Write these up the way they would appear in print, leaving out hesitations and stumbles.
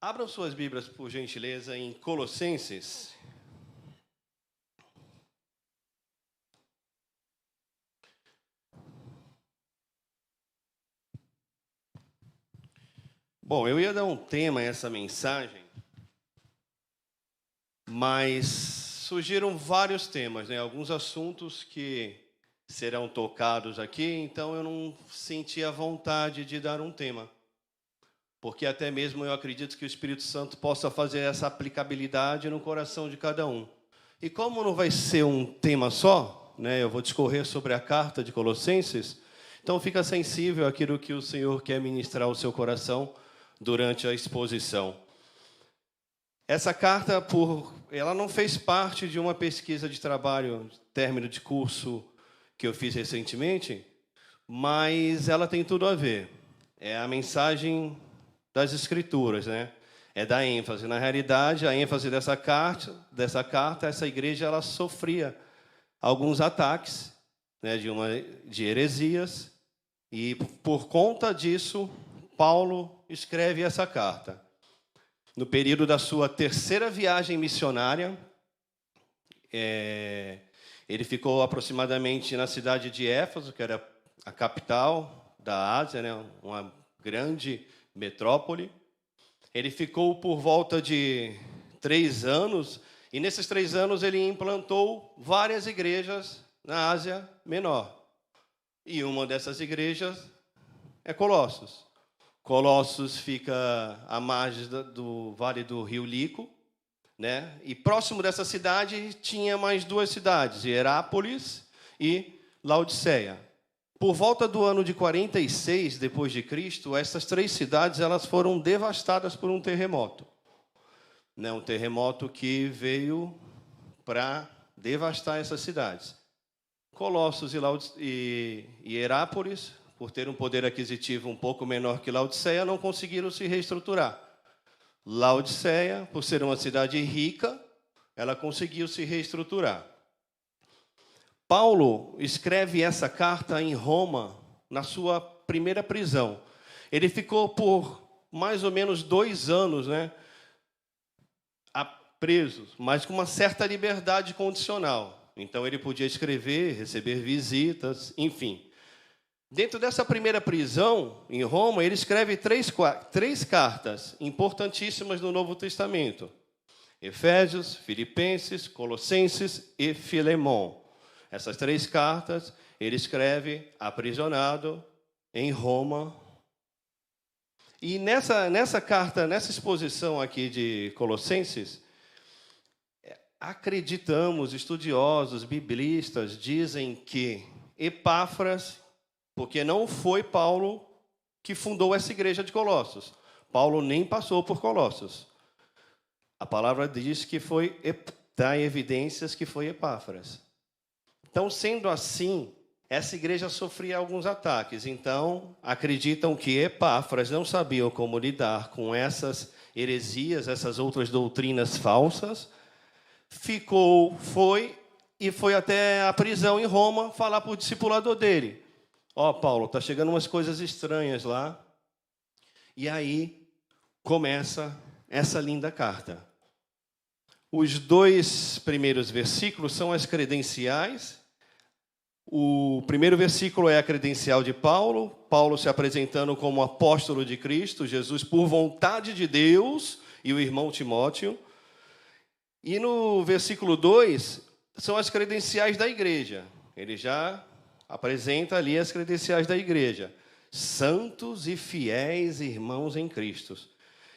Abram suas Bíblias, por gentileza, em Colossenses. Bom, eu ia dar um tema a essa mensagem, mas surgiram vários temas, né? Alguns assuntos que serão tocados aqui, então eu não senti a vontade de dar um tema. Porque até mesmo eu acredito que o Espírito Santo possa fazer essa aplicabilidade no coração de cada um. E como não vai ser um tema só, né, eu vou discorrer sobre a carta de Colossenses, então fica sensível àquilo que o Senhor quer ministrar ao seu coração durante a exposição. Essa carta, ela não fez parte de uma pesquisa de trabalho, término de curso que eu fiz recentemente, mas ela tem tudo a ver. É a mensagem das Escrituras, né? É da ênfase. Na realidade, a ênfase dessa carta, essa igreja, ela sofria alguns ataques, né, de heresias, e por conta disso, Paulo escreve essa carta. No período da sua terceira viagem missionária, ele ficou aproximadamente na cidade de Éfeso, que era a capital da Ásia, né, uma grande metrópole. Ele ficou por volta de 3 anos, e nesses 3 anos ele implantou várias igrejas na Ásia Menor. E uma dessas igrejas é Colossos. Colossos fica à margem do Vale do Rio Lico, né? E próximo dessa cidade tinha mais 2 cidades, Hierápolis e Laodiceia. Por volta do ano de 46 depois de Cristo, essas 3 cidades elas foram devastadas por um terremoto, né? Um terremoto que veio para devastar essas cidades. Colossos e Hierápolis, por ter um poder aquisitivo um pouco menor que Laodiceia, não conseguiram se reestruturar. Laodiceia, por ser uma cidade rica, ela conseguiu se reestruturar. Paulo escreve essa carta em Roma, na sua primeira prisão. Ele ficou por mais ou menos 2 anos, né, preso, mas com uma certa liberdade condicional. Então, ele podia escrever, receber visitas, enfim. Dentro dessa primeira prisão, em Roma, ele escreve 3 cartas importantíssimas no Novo Testamento. Efésios, Filipenses, Colossenses e Filemão. Essas 3 cartas ele escreve aprisionado em Roma. E nessa carta, nessa exposição aqui de Colossenses, acreditamos, estudiosos, biblistas, dizem que Epáfras, porque não foi Paulo que fundou essa igreja de Colossos. Paulo nem passou por Colossos. A palavra diz que dá evidências que foi Epáfras. Então, sendo assim, essa igreja sofria alguns ataques. Então, acreditam que Epáfras não sabia como lidar com essas heresias, essas outras doutrinas falsas. Foi até a prisão em Roma falar para o discipulador dele. Paulo, está chegando umas coisas estranhas lá. E aí começa essa linda carta. Os 2 primeiros versículos são as credenciais. O primeiro versículo é a credencial de Paulo. Paulo se apresentando como apóstolo de Cristo Jesus por vontade de Deus, e o irmão Timóteo. E no versículo 2 são as credenciais da igreja. Ele já apresenta ali as credenciais da igreja. Santos e fiéis irmãos em Cristo,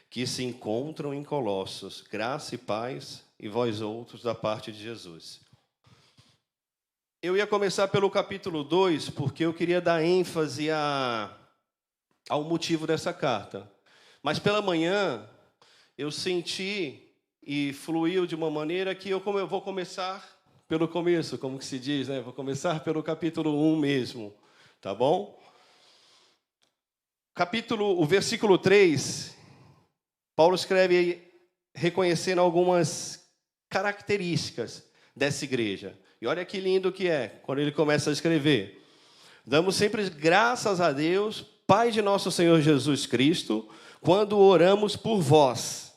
que se encontram em Colossos, graça e paz, e vós outros da parte de Jesus. Eu ia começar pelo capítulo 2, porque eu queria dar ênfase ao motivo dessa carta. Mas pela manhã, eu senti e fluiu de uma maneira que eu vou começar pelo começo, como que se diz, né? Vou começar pelo capítulo 1 mesmo, tá bom? O versículo 3, Paulo escreve reconhecendo algumas características dessa igreja. E olha que lindo que é, quando ele começa a escrever. Damos sempre graças a Deus, Pai de nosso Senhor Jesus Cristo, quando oramos por vós,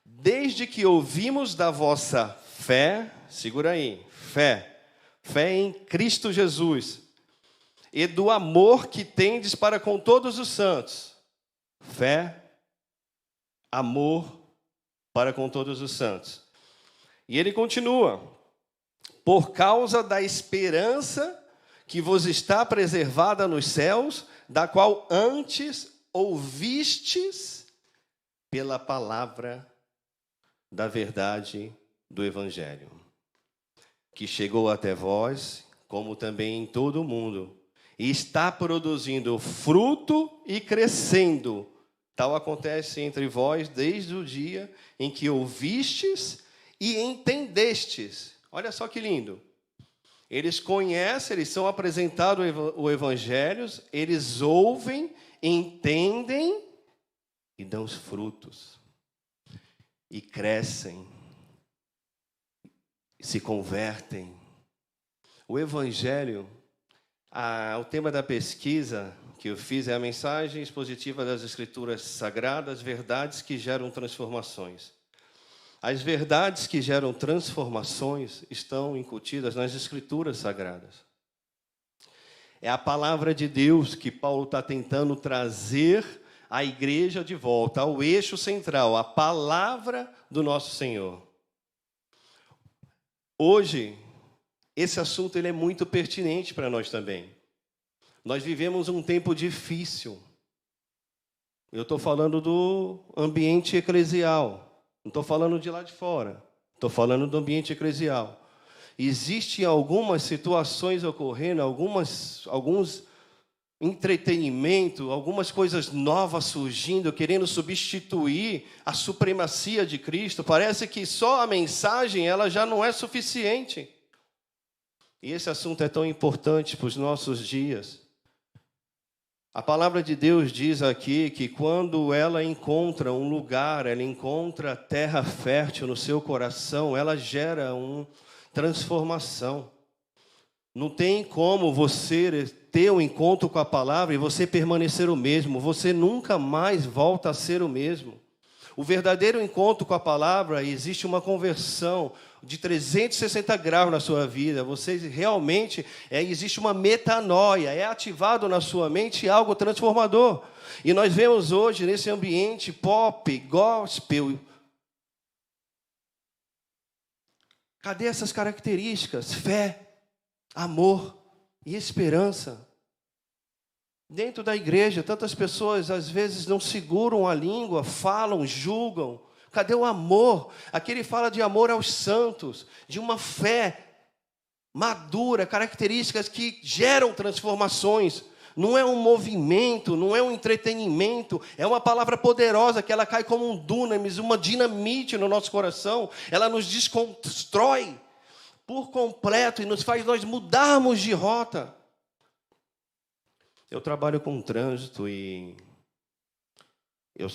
desde que ouvimos da vossa fé, segura aí, fé em Cristo Jesus, e do amor que tendes para com todos os santos. Fé, amor para com todos os santos. E ele continua: por causa da esperança que vos está preservada nos céus, da qual antes ouvistes pela palavra da verdade do Evangelho, que chegou até vós, como também em todo o mundo, e está produzindo fruto e crescendo. Tal acontece entre vós desde o dia em que ouvistes e entendestes. Olha só que lindo. Eles conhecem, eles são apresentados o Evangelho, eles ouvem, entendem e dão os frutos. E crescem, se convertem. O Evangelho, o tema da pesquisa que eu fiz é a mensagem expositiva das Escrituras Sagradas, verdades que geram transformações. As verdades que geram transformações estão incutidas nas Escrituras Sagradas. É a palavra de Deus que Paulo está tentando trazer a igreja de volta ao eixo central, a palavra do nosso Senhor. Hoje, esse assunto ele é muito pertinente para nós também. Nós vivemos um tempo difícil. Eu estou falando do ambiente eclesial. Não estou falando de lá de fora. Estou falando do ambiente eclesial. Existem algumas situações ocorrendo, alguns entretenimento, algumas coisas novas surgindo, querendo substituir a supremacia de Cristo. Parece que só a mensagem ela já não é suficiente. E esse assunto é tão importante para os nossos dias. A palavra de Deus diz aqui que quando ela encontra um lugar, ela encontra terra fértil no seu coração, ela gera uma transformação. Não tem como você ter um encontro com a palavra e você permanecer o mesmo. Você nunca mais volta a ser o mesmo. O verdadeiro encontro com a palavra, existe uma conversão de 360 graus na sua vida. Você realmente, existe uma metanoia, é ativado na sua mente algo transformador. E nós vemos hoje, nesse ambiente pop, gospel, cadê essas características? Fé, amor e esperança. Dentro da igreja, tantas pessoas às vezes não seguram a língua, falam, julgam. Cadê o amor? Aqui ele fala de amor aos santos, de uma fé madura, características que geram transformações. Não é um movimento, não é um entretenimento, é uma palavra poderosa que ela cai como um dunamis, uma dinamite no nosso coração. Ela nos desconstrói por completo e nos faz nós mudarmos de rota. Eu trabalho com trânsito e eu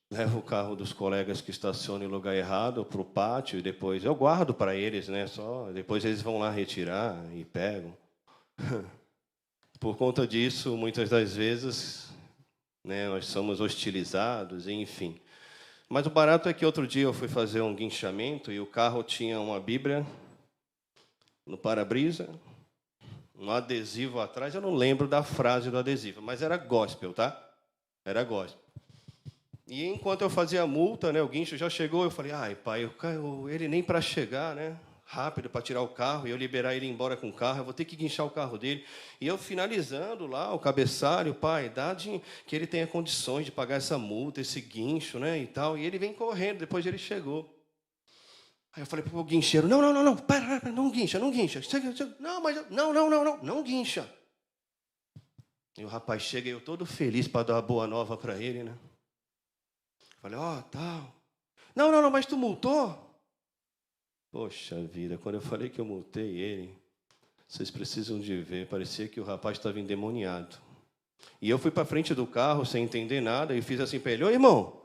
levo o carro dos colegas que estacionam em lugar errado para o pátio e depois eu guardo para eles, né? Depois eles vão lá retirar e pegam. Por conta disso, muitas das vezes, né, nós somos hostilizados, enfim. Mas o barato é que outro dia eu fui fazer um guinchamento e o carro tinha uma Bíblia no para-brisa, um adesivo atrás, eu não lembro da frase do adesivo, mas era gospel, tá? Era gospel. E enquanto eu fazia a multa, né, o guincho já chegou, eu falei, ai pai, ele nem para chegar, né, rápido para tirar o carro, e eu liberar ele embora com o carro, eu vou ter que guinchar o carro dele. E eu finalizando lá o cabeçalho, pai, que ele tenha condições de pagar essa multa, esse guincho, né, e tal. E ele vem correndo, depois ele chegou. Aí eu falei para o guincheiro, não, para, não guincha. Não guincha. E o rapaz chega e eu todo feliz para dar uma boa nova para ele, né? Falei, tal. Não, mas tu multou? Poxa vida, quando eu falei que eu multei ele, vocês precisam de ver, parecia que o rapaz estava endemoniado. E eu fui para frente do carro sem entender nada e fiz assim para ele, Oi, irmão,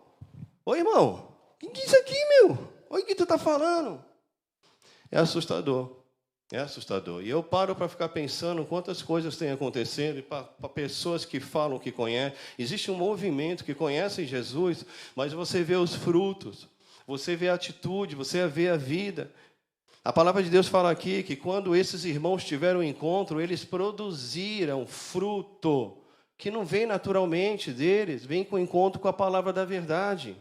o que é isso aqui, meu? Olha o que tu está falando. É assustador. É assustador. E eu paro para ficar pensando quantas coisas têm acontecendo para pessoas que falam que conhecem. Existe um movimento que conhece Jesus, mas você vê os frutos, você vê a atitude, você vê a vida. A palavra de Deus fala aqui que quando esses irmãos tiveram um encontro, eles produziram fruto, que não vem naturalmente deles, vem com o encontro com a palavra da verdade.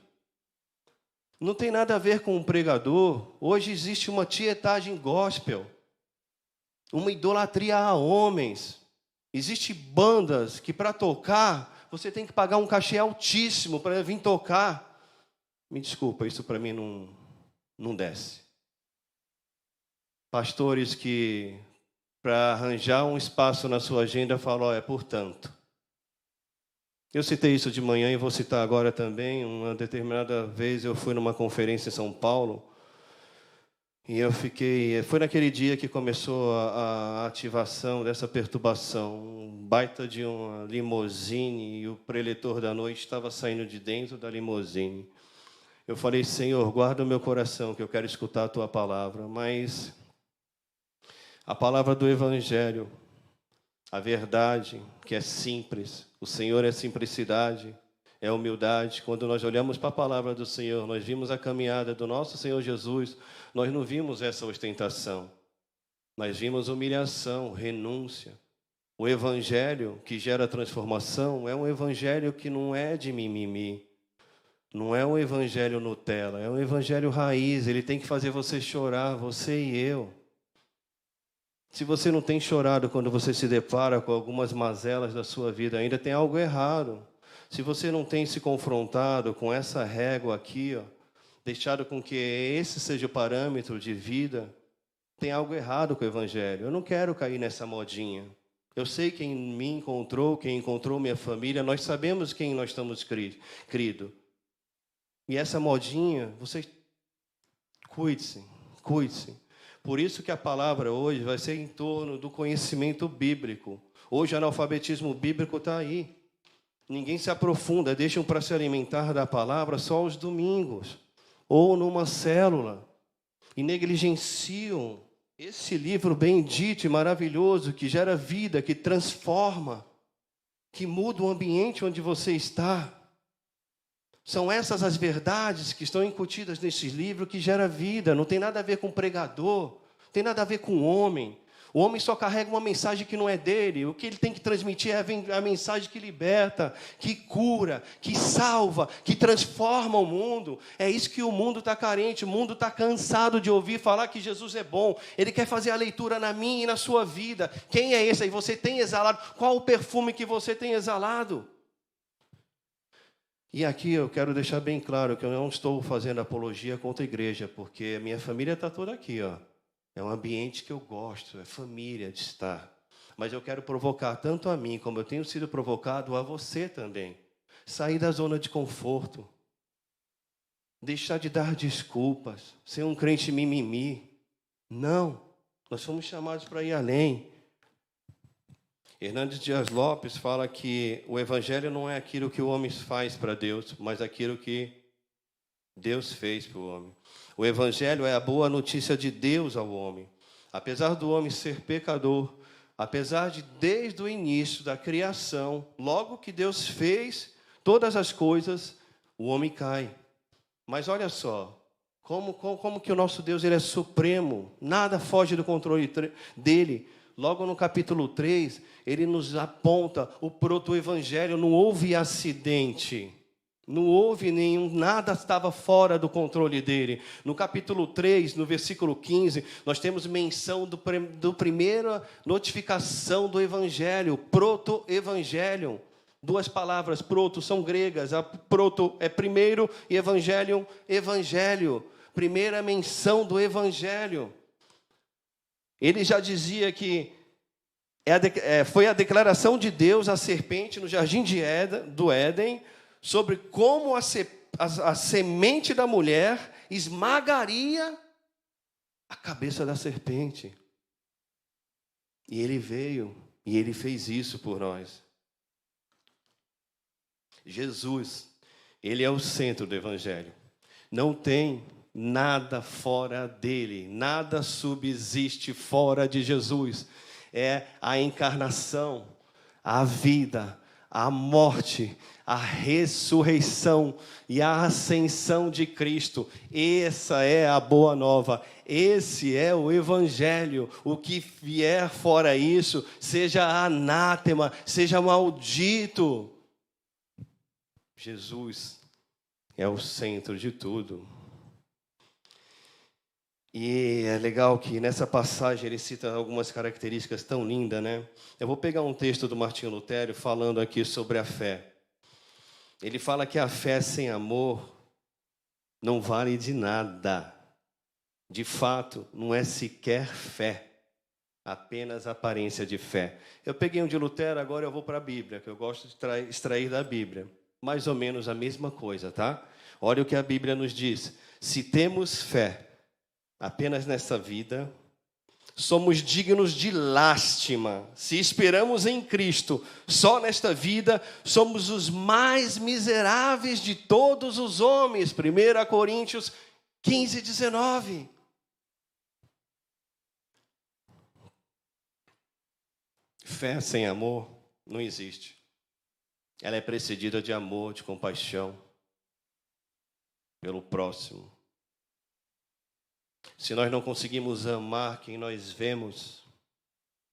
Não tem nada a ver com um pregador. Hoje existe uma tietagem gospel, uma idolatria a homens. Existem bandas que para tocar, você tem que pagar um cachê altíssimo para vir tocar. Me desculpa, isso para mim não desce. Pastores que, para arranjar um espaço na sua agenda, falam, é portanto. Eu citei isso de manhã e vou citar agora também. Uma determinada vez eu fui numa conferência em São Paulo e eu fiquei... Foi naquele dia que começou a ativação dessa perturbação. Um baita de uma limusine e o preletor da noite estava saindo de dentro da limusine. Eu falei, Senhor, guarda o meu coração que eu quero escutar a Tua palavra. Mas a palavra do Evangelho, a verdade, que é simples. O Senhor é simplicidade, é humildade. Quando nós olhamos para a palavra do Senhor, nós vimos a caminhada do nosso Senhor Jesus, nós não vimos essa ostentação. Nós vimos humilhação, renúncia. O Evangelho que gera transformação é um Evangelho que não é de mimimi. Não é um Evangelho Nutella, é um Evangelho raiz. Ele tem que fazer você chorar, você e eu. Se você não tem chorado quando você se depara com algumas mazelas da sua vida, ainda tem algo errado. Se você não tem se confrontado com essa régua aqui, deixado com que esse seja o parâmetro de vida, tem algo errado com o Evangelho. Eu não quero cair nessa modinha. Eu sei quem me encontrou, quem encontrou minha família, nós sabemos quem nós estamos crido. E essa modinha, você cuide-se, cuide-se. Por isso que a palavra hoje vai ser em torno do conhecimento bíblico. Hoje o analfabetismo bíblico está aí. Ninguém se aprofunda, deixam para se alimentar da palavra só aos domingos, ou numa célula, e negligenciam esse livro bendito e maravilhoso que gera vida, que transforma, que muda o ambiente onde você está. São essas as verdades que estão incutidas nesse livro que gera vida. Não tem nada a ver com pregador, não tem nada a ver com homem. O homem só carrega uma mensagem que não é dele. O que ele tem que transmitir é a mensagem que liberta, que cura, que salva, que transforma o mundo. É isso que o mundo está carente. O mundo está cansado de ouvir falar que Jesus é bom. Ele quer fazer a leitura na minha e na sua vida. Quem é esse aí? Você tem exalado? Qual o perfume que você tem exalado? E aqui eu quero deixar bem claro que eu não estou fazendo apologia contra a igreja, porque a minha família está toda aqui, ó. É um ambiente que eu gosto, é família de estar. Mas eu quero provocar tanto a mim, como eu tenho sido provocado, a você também. Sair da zona de conforto. Deixar de dar desculpas. Ser um crente mimimi. Não, nós fomos chamados para ir além. Hernandes Dias Lopes fala que o Evangelho não é aquilo que o homem faz para Deus, mas aquilo que Deus fez para o homem. O Evangelho é a boa notícia de Deus ao homem. Apesar do homem ser pecador, apesar de desde o início da criação, logo que Deus fez todas as coisas, o homem cai. Mas olha só, como que o nosso Deus ele é supremo, nada foge do controle dele. Logo no capítulo 3, ele nos aponta o proto-evangelho, não houve acidente, não houve nada estava fora do controle dele. No capítulo 3, no versículo 15, nós temos menção do primeira notificação do evangelho, proto-evangelho. Duas palavras, proto, são gregas, a proto é primeiro e evangelho, evangelho. Primeira menção do evangelho. Ele já dizia que foi a declaração de Deus à serpente no jardim do Éden sobre como a semente da mulher esmagaria a cabeça da serpente. E ele veio e ele fez isso por nós. Jesus, ele é o centro do Evangelho. Não tem nada fora dele, nada subsiste fora de Jesus. É a encarnação, a vida, a morte, a ressurreição e a ascensão de Cristo. Essa é a boa nova, esse é o Evangelho. O que vier fora isso, seja anátema, seja maldito. Jesus é o centro de tudo. E é legal que nessa passagem ele cita algumas características tão lindas, né? Eu vou pegar um texto do Martinho Lutero falando aqui sobre a fé. Ele fala que a fé sem amor não vale de nada. De fato, não é sequer fé, apenas aparência de fé. Eu peguei um de Lutero, agora eu vou para a Bíblia, que eu gosto de extrair da Bíblia. Mais ou menos a mesma coisa, tá? Olha o que a Bíblia nos diz. Se temos fé apenas nessa vida, somos dignos de lástima. Se esperamos em Cristo só nesta vida, somos os mais miseráveis de todos os homens. 1 Coríntios 15, 19. Fé sem amor não existe. Ela é precedida de amor, de compaixão pelo próximo. Se nós não conseguimos amar quem nós vemos,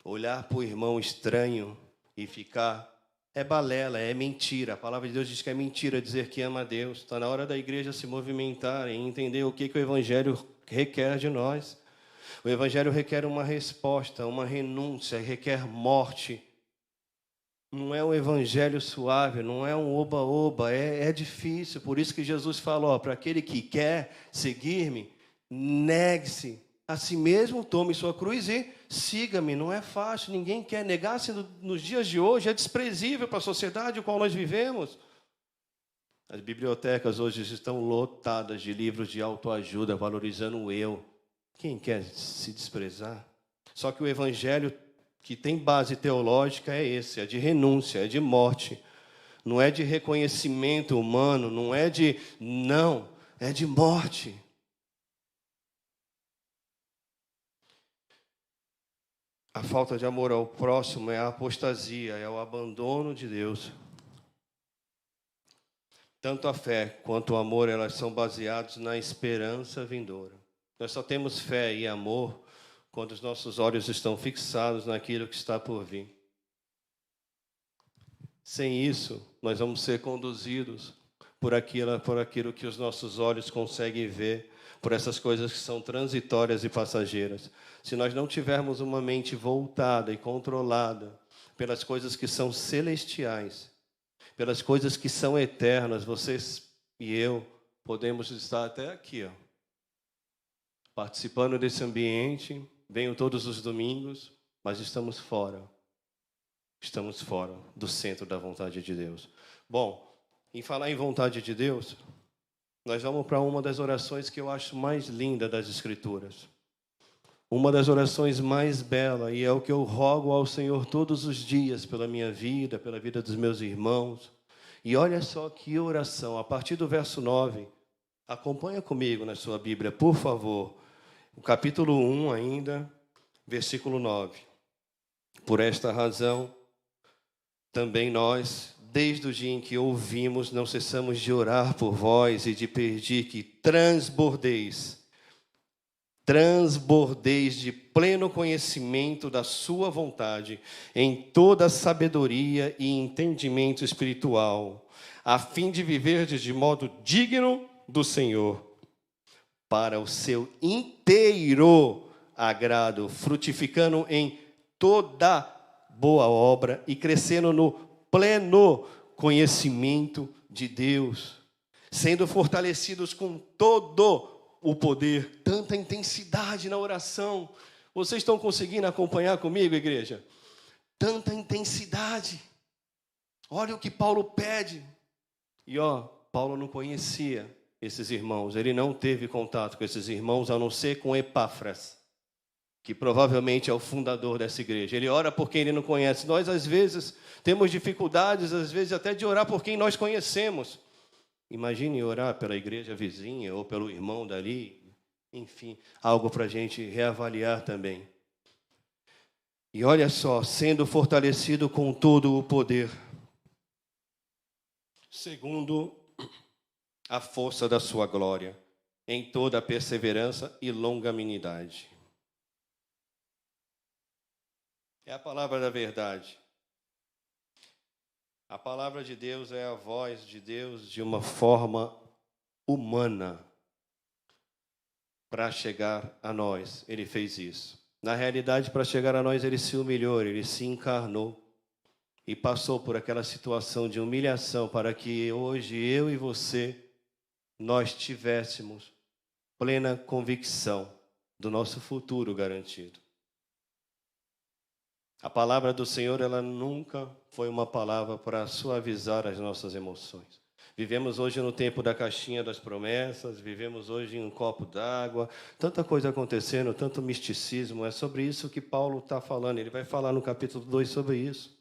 olhar para o irmão estranho e ficar, é balela, é mentira. A palavra de Deus diz que é mentira dizer que ama a Deus. Está na hora da igreja se movimentar e entender o que o Evangelho requer de nós. O Evangelho requer uma resposta, uma renúncia, requer morte. Não é um evangelho suave, não é um oba-oba, é difícil. Por isso que Jesus falou, para aquele que quer seguir-me, negue-se a si mesmo, tome sua cruz e siga-me. Não é fácil, ninguém quer. Negar-se nos dias de hoje é desprezível para a sociedade em qual nós vivemos. As bibliotecas hoje estão lotadas de livros de autoajuda, valorizando o eu. Quem quer se desprezar? Só que o evangelho que tem base teológica é esse, é de renúncia, é de morte. Não é de reconhecimento humano, não é de... Não, é de morte. A falta de amor ao próximo é a apostasia, é o abandono de Deus. Tanto a fé quanto o amor, elas são baseados na esperança vindoura. Nós só temos fé e amor quando os nossos olhos estão fixados naquilo que está por vir. Sem isso, nós vamos ser conduzidos por aquilo que os nossos olhos conseguem ver, por essas coisas que são transitórias e passageiras. Se nós não tivermos uma mente voltada e controlada pelas coisas que são celestiais, pelas coisas que são eternas, vocês e eu podemos estar até aqui, ó, participando desse ambiente, venho todos os domingos, mas estamos fora do centro da vontade de Deus. Bom, em falar em vontade de Deus, nós vamos para uma das orações que eu acho mais linda das Escrituras. Uma das orações mais belas, e é o que eu rogo ao Senhor todos os dias, pela minha vida, pela vida dos meus irmãos. E olha só que oração, a partir do verso 9, acompanha comigo na sua Bíblia, por favor. O capítulo 1 ainda, versículo 9. Por esta razão, também nós, desde o dia em que ouvimos, não cessamos de orar por vós e de pedir que transbordeis de pleno conhecimento da sua vontade, em toda sabedoria e entendimento espiritual, a fim de viverdes de modo digno do Senhor, para o seu inteiro agrado, frutificando em toda boa obra e crescendo no pleno conhecimento de Deus, sendo fortalecidos com todo o poder, tanta intensidade na oração. Vocês estão conseguindo acompanhar comigo, igreja? Tanta intensidade. Olha o que Paulo pede. E Paulo não conhecia esses irmãos, ele não teve contato com esses irmãos, a não ser com Epáfras, que provavelmente é o fundador dessa igreja. Ele ora por quem ele não conhece. Nós, às vezes, temos dificuldades, às vezes, até de orar por quem nós conhecemos. Imagine orar pela igreja vizinha ou pelo irmão dali. Enfim, algo para a gente reavaliar também. E olha só, sendo fortalecido com todo o poder, segundo a força da sua glória, em toda a perseverança e longanimidade. É a palavra da verdade. A palavra de Deus é a voz de Deus de uma forma humana para chegar a nós. Ele fez isso. Na realidade, para chegar a nós, ele se humilhou, ele se encarnou e passou por aquela situação de humilhação para que hoje eu e você, nós tivéssemos plena convicção do nosso futuro garantido. A palavra do Senhor, ela nunca foi uma palavra para suavizar as nossas emoções. Vivemos hoje no tempo da caixinha das promessas, vivemos hoje em um copo d'água, tanta coisa acontecendo, tanto misticismo. É sobre isso que Paulo está falando. Ele vai falar no capítulo 2 sobre isso.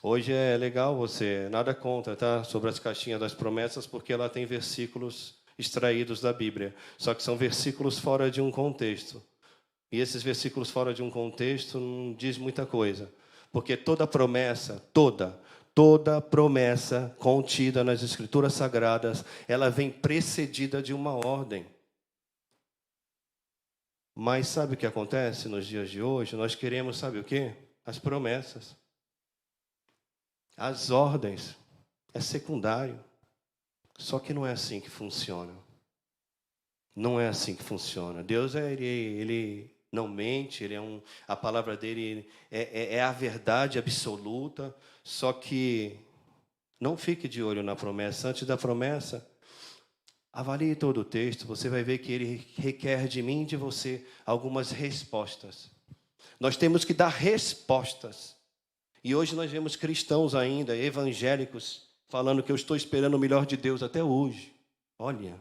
Hoje é legal você, nada contra, tá? Sobre as caixinhas das promessas, porque ela tem versículos extraídos da Bíblia. Só que são versículos fora de um contexto. E esses versículos fora de um contexto não diz muita coisa. Porque toda promessa, toda promessa contida nas Escrituras Sagradas, ela vem precedida de uma ordem. Mas sabe o que acontece nos dias de hoje? Nós queremos, sabe o quê? As promessas. As ordens. É secundário. Só que não é assim que funciona. Não é assim que funciona. Deus, ele não mente, a palavra dele é a verdade absoluta, só que não fique de olho na promessa. Antes da promessa, avalie todo o texto, você vai ver que ele requer de mim e de você algumas respostas. Nós temos que dar respostas. E hoje nós vemos cristãos ainda, evangélicos, falando que eu estou esperando o melhor de Deus até hoje. Olha,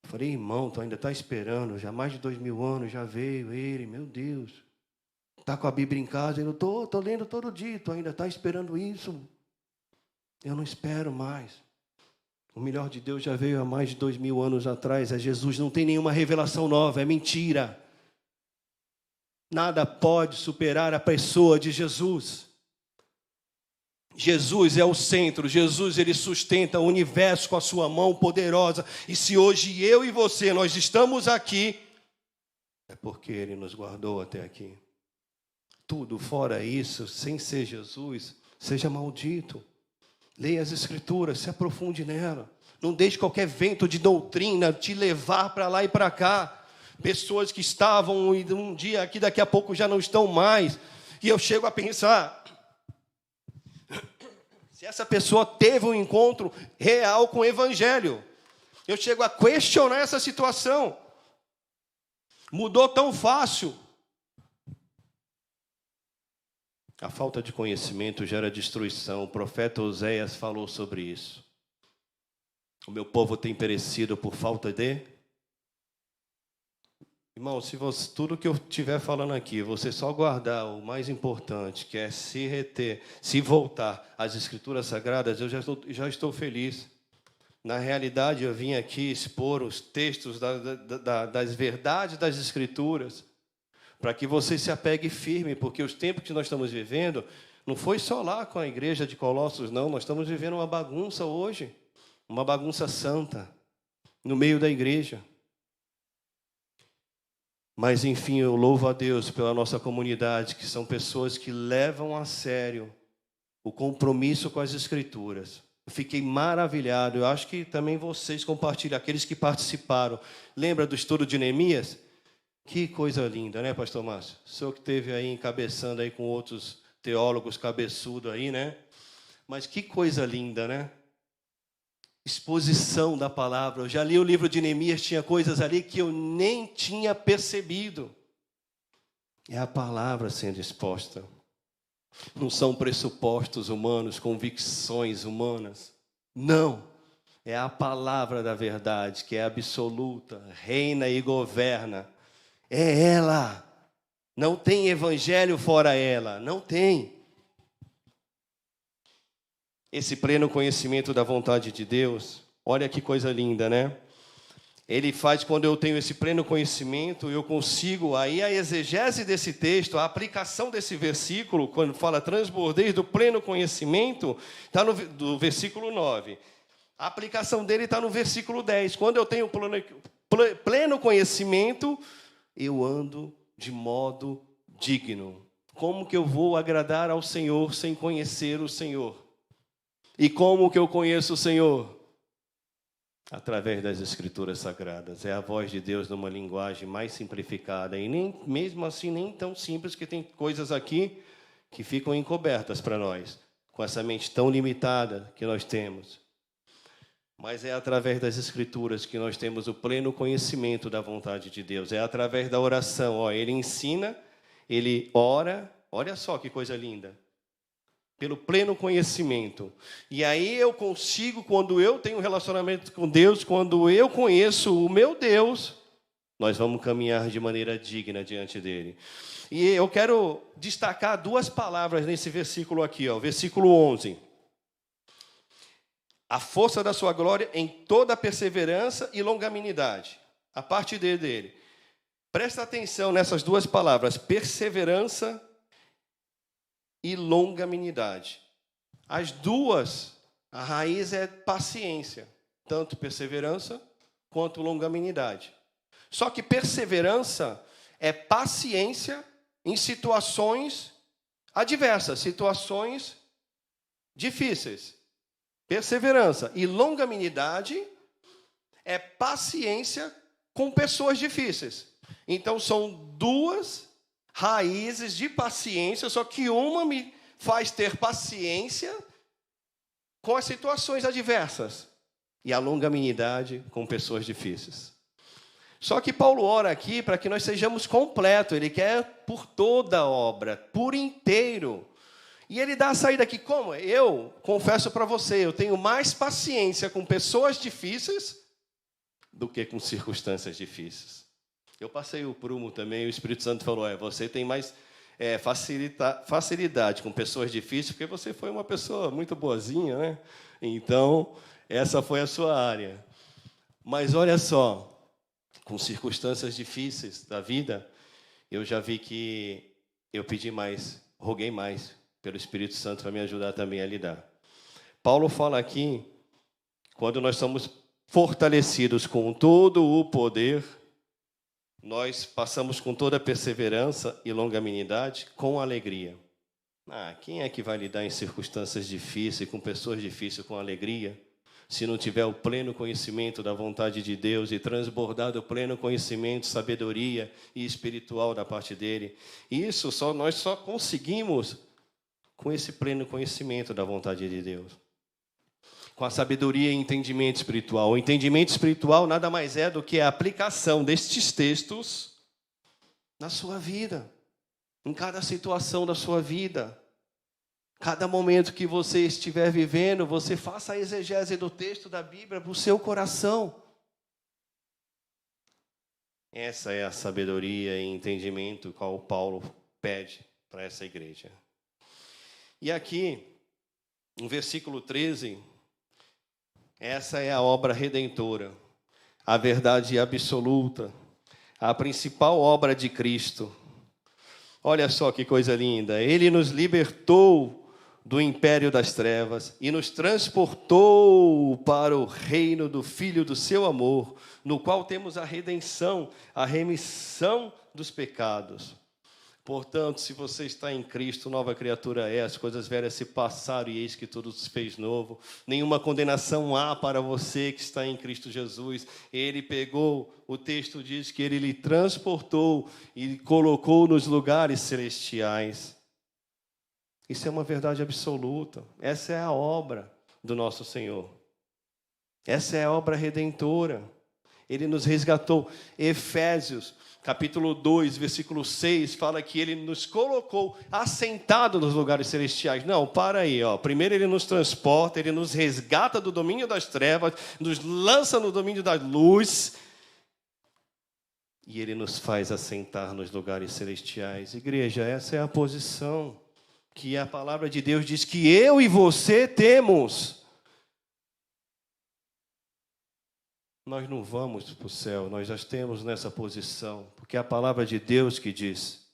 eu falei, irmão, tu ainda está esperando, já mais de 2000 anos já veio ele, meu Deus. Está com a Bíblia em casa, eu estou lendo todo dia, tu ainda está esperando isso? Eu não espero mais. O melhor de Deus já veio há mais de 2000 anos atrás, é Jesus, não tem nenhuma revelação nova, é mentira. Nada pode superar a pessoa de Jesus. Jesus é o centro, Jesus ele sustenta o universo com a sua mão poderosa. E se hoje eu e você, nós estamos aqui, é porque ele nos guardou até aqui. Tudo fora isso, sem ser Jesus, seja maldito. Leia as Escrituras, se aprofunde nela. Não deixe qualquer vento de doutrina te levar para lá e para cá. Pessoas que estavam um dia aqui, daqui a pouco já não estão mais. E eu chego a pensar, se essa pessoa teve um encontro real com o Evangelho, eu chego a questionar essa situação. Mudou tão fácil. A falta de conhecimento gera destruição. O profeta Oséias falou sobre isso. O meu povo tem perecido por falta de... Irmão, se você, tudo que eu estiver falando aqui, você só guardar o mais importante, que é se reter, se voltar às Escrituras Sagradas, eu já estou feliz. Na realidade, eu vim aqui expor os textos das verdades das Escrituras, para que você se apegue firme, porque os tempos que nós estamos vivendo, não foi só lá com a igreja de Colossos, não. Nós estamos vivendo uma bagunça hoje, uma bagunça santa, no meio da igreja. Mas, enfim, eu louvo a Deus pela nossa comunidade, que são pessoas que levam a sério o compromisso com as Escrituras. Eu fiquei maravilhado. Eu acho que também vocês compartilham, aqueles que participaram. Lembra do estudo de Neemias? Que coisa linda, né, pastor Márcio? O senhor que esteve aí encabeçando aí com outros teólogos cabeçudos aí, né? Mas que coisa linda, né? Exposição da palavra. Eu já li o livro de Neemias, tinha coisas ali que eu nem tinha percebido. É a palavra sendo exposta. Não são pressupostos humanos, convicções humanas. Não. É a palavra da verdade, que é absoluta, reina e governa. É ela. Não tem evangelho fora ela. Não tem. esse pleno conhecimento da vontade de Deus, olha que coisa linda, né? Ele faz, quando eu tenho esse pleno conhecimento, eu consigo, aí a exegese desse texto, a aplicação desse versículo, quando fala transbordeis do pleno conhecimento, está no do versículo 9. A aplicação dele está no versículo 10. Quando eu tenho pleno conhecimento, eu ando de modo digno. Como que eu vou agradar ao Senhor sem conhecer o Senhor? E como que eu conheço o Senhor? Através das Escrituras Sagradas. É a voz de Deus numa linguagem mais simplificada. E nem, mesmo assim, nem tão simples, que tem coisas aqui que ficam encobertas para nós, com essa mente tão limitada que nós temos. Mas é através das Escrituras que nós temos o pleno conhecimento da vontade de Deus. É através da oração. Ele ensina, ele ora. Olha só que coisa linda. Pelo pleno conhecimento. E aí eu consigo, quando eu tenho um relacionamento com Deus, quando eu conheço o meu Deus, nós vamos caminhar de maneira digna diante dele. E eu quero destacar duas palavras nesse versículo aqui, versículo 11. A força da sua glória em toda perseverança e longanimidade. A parte dele. Presta atenção nessas duas palavras, perseverança e longanimidade. As duas, a raiz é paciência, tanto perseverança quanto longanimidade. Só que perseverança é paciência em situações adversas, situações difíceis. Perseverança e longanimidade é paciência com pessoas difíceis. Então são duas raízes de paciência, só que uma me faz ter paciência com as situações adversas e a longanimidade com pessoas difíceis. Só que Paulo ora aqui para que nós sejamos completos. Ele quer por toda a obra, por inteiro. E ele dá a saída aqui. Como? Eu confesso para você, eu tenho mais paciência com pessoas difíceis do que com circunstâncias difíceis. Eu passei o prumo também, o Espírito Santo falou, você tem mais facilidade com pessoas difíceis, porque você foi uma pessoa muito boazinha, né? Então, essa foi a sua área. Mas olha só, com circunstâncias difíceis da vida, eu já vi que eu pedi mais, roguei mais pelo Espírito Santo para me ajudar também a lidar. Paulo fala aqui, quando nós somos fortalecidos com todo o poder, nós passamos com toda a perseverança e longanimidade com alegria. Quem é que vai lidar em circunstâncias difíceis, com pessoas difíceis, com alegria, se não tiver o pleno conhecimento da vontade de Deus e transbordado o pleno conhecimento, sabedoria e espiritual da parte dele? Isso nós só conseguimos com esse pleno conhecimento da vontade de Deus. Com a sabedoria e entendimento espiritual. O entendimento espiritual nada mais é do que a aplicação destes textos na sua vida, em cada situação da sua vida. Cada momento que você estiver vivendo, você faça a exegese do texto da Bíblia para o seu coração. Essa é a sabedoria e entendimento qual Paulo pede para essa igreja. E aqui, no versículo 13... essa é a obra redentora, a verdade absoluta, a principal obra de Cristo. Olha só que coisa linda. Ele nos libertou do império das trevas e nos transportou para o reino do Filho do seu amor, no qual temos a redenção, a remissão dos pecados. Portanto, se você está em Cristo, nova criatura é, as coisas velhas se passaram e eis que tudo se fez novo. Nenhuma condenação há para você que está em Cristo Jesus. Ele pegou, o texto diz que ele lhe transportou e colocou nos lugares celestiais. Isso é uma verdade absoluta. Essa é a obra do nosso Senhor. Essa é a obra redentora. Ele nos resgatou. Efésios capítulo 2, versículo 6, fala que ele nos colocou assentados nos lugares celestiais. Não, para aí. Primeiro ele nos transporta, ele nos resgata do domínio das trevas, nos lança no domínio da luz, e ele nos faz assentar nos lugares celestiais. Igreja, essa é a posição que a palavra de Deus diz que eu e você temos. Nós não vamos para o céu, nós já estamos nessa posição, porque é a palavra de Deus que diz: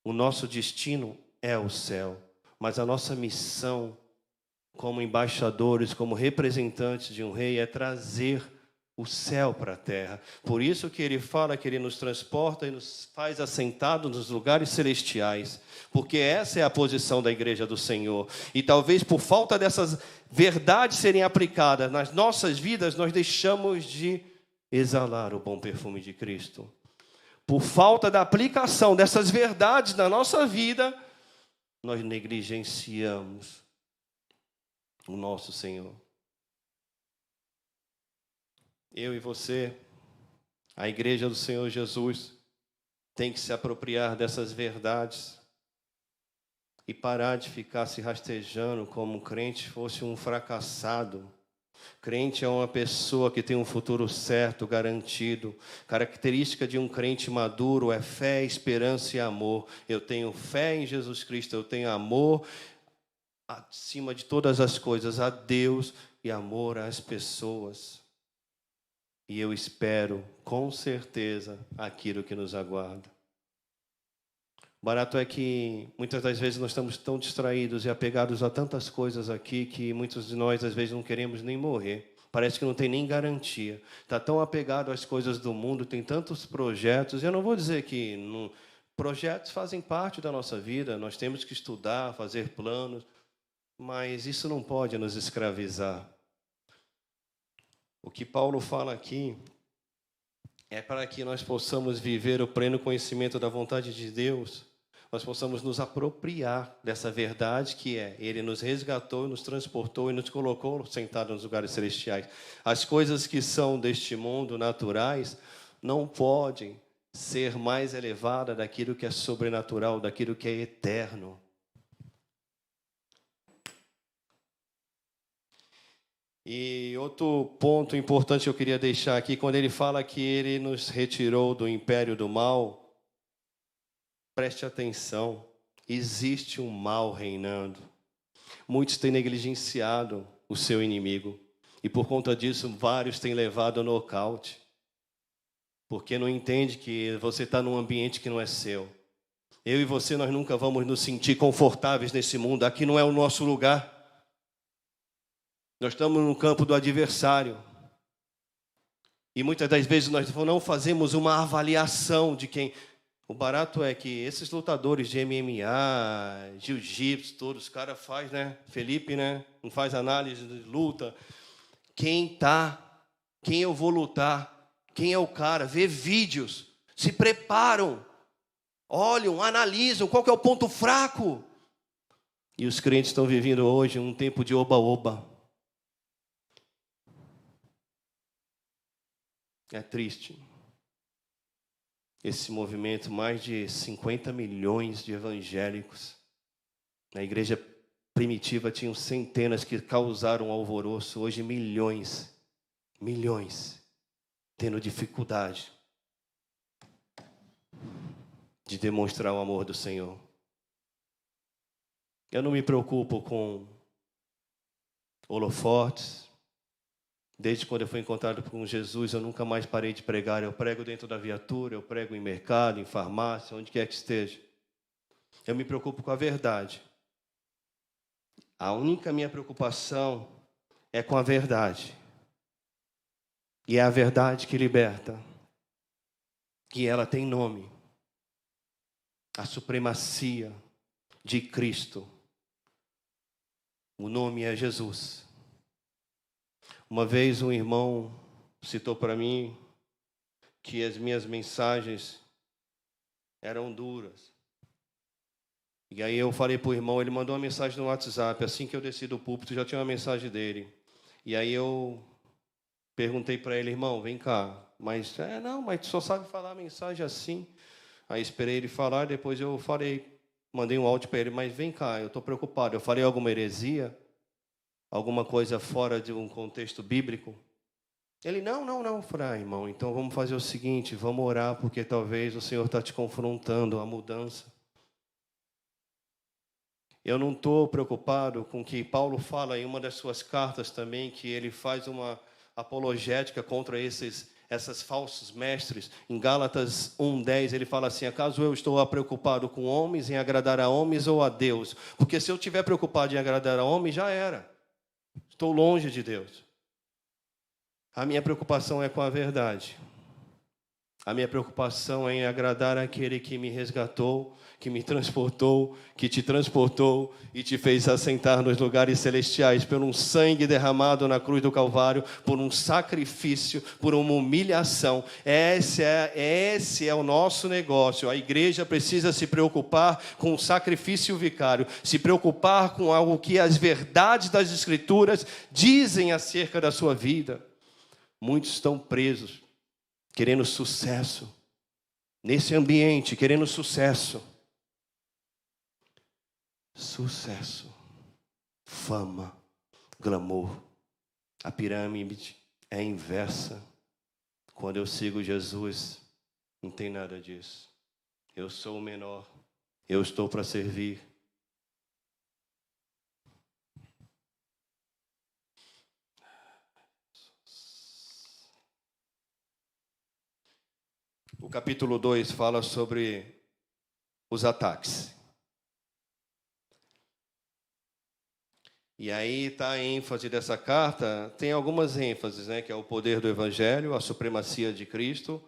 o nosso destino é o céu, mas a nossa missão como embaixadores, como representantes de um rei, é trazer o céu para a terra. Por isso que ele fala que ele nos transporta e nos faz assentados nos lugares celestiais, porque essa é a posição da igreja do Senhor. E talvez por falta dessas verdades serem aplicadas nas nossas vidas, nós deixamos de exalar o bom perfume de Cristo. Por falta da aplicação dessas verdades na nossa vida, nós negligenciamos o nosso Senhor. Eu e você, a igreja do Senhor Jesus, tem que se apropriar dessas verdades e parar de ficar se rastejando como um crente fosse um fracassado. Crente é uma pessoa que tem um futuro certo, garantido. Característica de um crente maduro é fé, esperança e amor. Eu tenho fé em Jesus Cristo, eu tenho amor acima de todas as coisas a Deus e amor às pessoas. E eu espero, com certeza, aquilo que nos aguarda. O barato é que, muitas das vezes, nós estamos tão distraídos e apegados a tantas coisas aqui que muitos de nós, às vezes, não queremos nem morrer. Parece que não tem nem garantia. Está tão apegado às coisas do mundo, tem tantos projetos. Eu não vou dizer que não... projetos fazem parte da nossa vida, nós temos que estudar, fazer planos, mas isso não pode nos escravizar. O que Paulo fala aqui é para que nós possamos viver o pleno conhecimento da vontade de Deus, nós possamos nos apropriar dessa verdade que é: Ele nos resgatou, nos transportou e nos colocou sentados nos lugares celestiais. As coisas que são deste mundo, naturais, não podem ser mais elevadas daquilo que é sobrenatural, daquilo que é eterno. E outro ponto importante que eu queria deixar aqui, quando ele fala que ele nos retirou do império do mal, preste atenção, existe um mal reinando. Muitos têm negligenciado o seu inimigo, e por conta disso, vários têm levado ao nocaute, porque não entende que você está num ambiente que não é seu. Eu e você, nós nunca vamos nos sentir confortáveis nesse mundo, aqui não é o nosso lugar. Nós estamos no campo do adversário. E muitas das vezes nós não fazemos uma avaliação de quem... O barato é que esses lutadores de MMA, jiu-jitsu, todos os caras fazem, né? Felipe, né? Não faz análise de luta. Quem eu vou lutar? Quem é o cara? Vê vídeos, se preparam, olham, analisam qual que é o ponto fraco. E os crentes estão vivendo hoje um tempo de oba-oba. É triste. Esse movimento, mais de 50 milhões de evangélicos. Na igreja primitiva tinham centenas que causaram alvoroço. Hoje milhões, tendo dificuldade de demonstrar o amor do Senhor. Eu não me preocupo com holofotes. Desde quando eu fui encontrado com Jesus, eu nunca mais parei de pregar. Eu prego dentro da viatura, eu prego em mercado, em farmácia, onde quer que esteja. Eu me preocupo com a verdade. A única minha preocupação é com a verdade. E é a verdade que liberta. Que ela tem nome. A supremacia de Cristo. O nome é Jesus. Uma vez um irmão citou para mim que as minhas mensagens eram duras. E aí eu falei para o irmão, ele mandou uma mensagem no WhatsApp. Assim que eu desci do púlpito, já tinha uma mensagem dele. E aí eu perguntei para ele, irmão, vem cá. Mas tu só sabe falar mensagem assim. Aí esperei ele falar, depois eu mandei um áudio para ele, mas vem cá, eu estou preocupado. Eu falei alguma heresia? Alguma coisa fora de um contexto bíblico? Ele, não. Eu falei, irmão, então vamos fazer o seguinte, vamos orar, porque talvez o Senhor está te confrontando a mudança. Eu não estou preocupado com o que Paulo fala em uma das suas cartas também, que ele faz uma apologética contra esses falsos mestres. Em Gálatas 1:10, ele fala assim: acaso eu estou preocupado com homens, em agradar a homens ou a Deus? Porque se eu estiver preocupado em agradar a homens, já era. Estou longe de Deus. A minha preocupação é com a verdade. A minha preocupação é em agradar aquele que me resgatou, que me transportou, que te transportou e te fez assentar nos lugares celestiais por um sangue derramado na cruz do Calvário, por um sacrifício, por uma humilhação. Esse é o nosso negócio. A igreja precisa se preocupar com o sacrifício vicário, se preocupar com algo que as verdades das Escrituras dizem acerca da sua vida. Muitos estão presos, querendo sucesso, nesse ambiente, querendo sucesso. Sucesso, fama, glamour. A pirâmide é inversa. Quando eu sigo Jesus, não tem nada disso. Eu sou o menor, eu estou para servir. O capítulo 2 fala sobre os ataques. E aí está a ênfase dessa carta, tem algumas ênfases, né, que é o poder do Evangelho, a supremacia de Cristo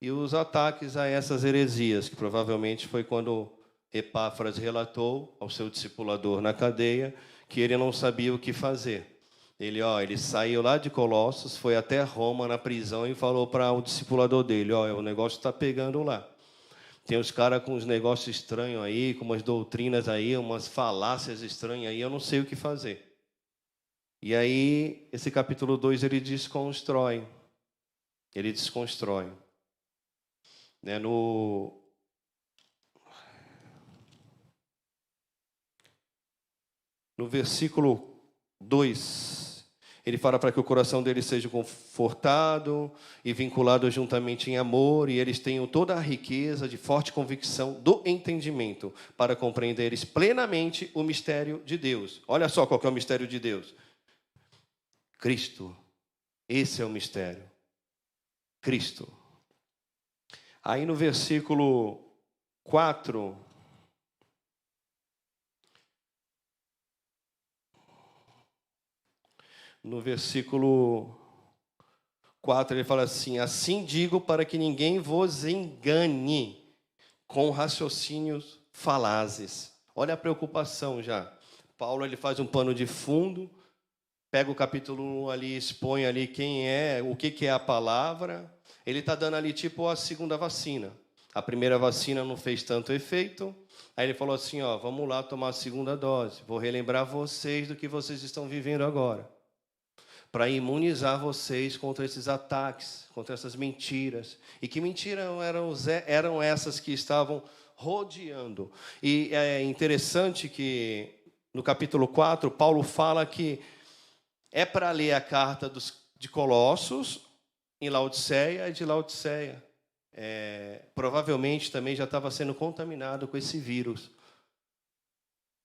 e os ataques a essas heresias, que provavelmente foi quando Epáfras relatou ao seu discipulador na cadeia que ele não sabia o que fazer. Ele saiu lá de Colossos, foi até Roma na prisão e falou para o discipulador dele: o negócio está pegando lá. Tem os caras com uns negócios estranhos aí, com umas doutrinas aí, umas falácias estranhas aí, eu não sei o que fazer. E aí, esse capítulo 2, ele desconstrói. Ele desconstrói. Né, no versículo 2, ele fala para que o coração deles seja confortado e vinculado juntamente em amor, e eles tenham toda a riqueza de forte convicção do entendimento, para compreenderes plenamente o mistério de Deus. Olha só qual que é o mistério de Deus. Cristo. Esse é o mistério. Cristo. Aí no versículo 4... No versículo 4, ele fala assim: assim digo para que ninguém vos engane com raciocínios falazes. Olha a preocupação já. Paulo, ele faz um pano de fundo, pega o capítulo 1 ali, expõe ali quem é, o que é a palavra. Ele está dando ali tipo a segunda vacina. A primeira vacina não fez tanto efeito. Aí ele falou assim: vamos lá tomar a segunda dose. Vou relembrar vocês do que vocês estão vivendo agora, para imunizar vocês contra esses ataques, contra essas mentiras. E que mentiras eram essas que estavam rodeando? E é interessante que no capítulo 4, Paulo fala que é para ler a carta de Colossos, em Laodiceia e de Laodiceia. Provavelmente também já estava sendo contaminado com esse vírus,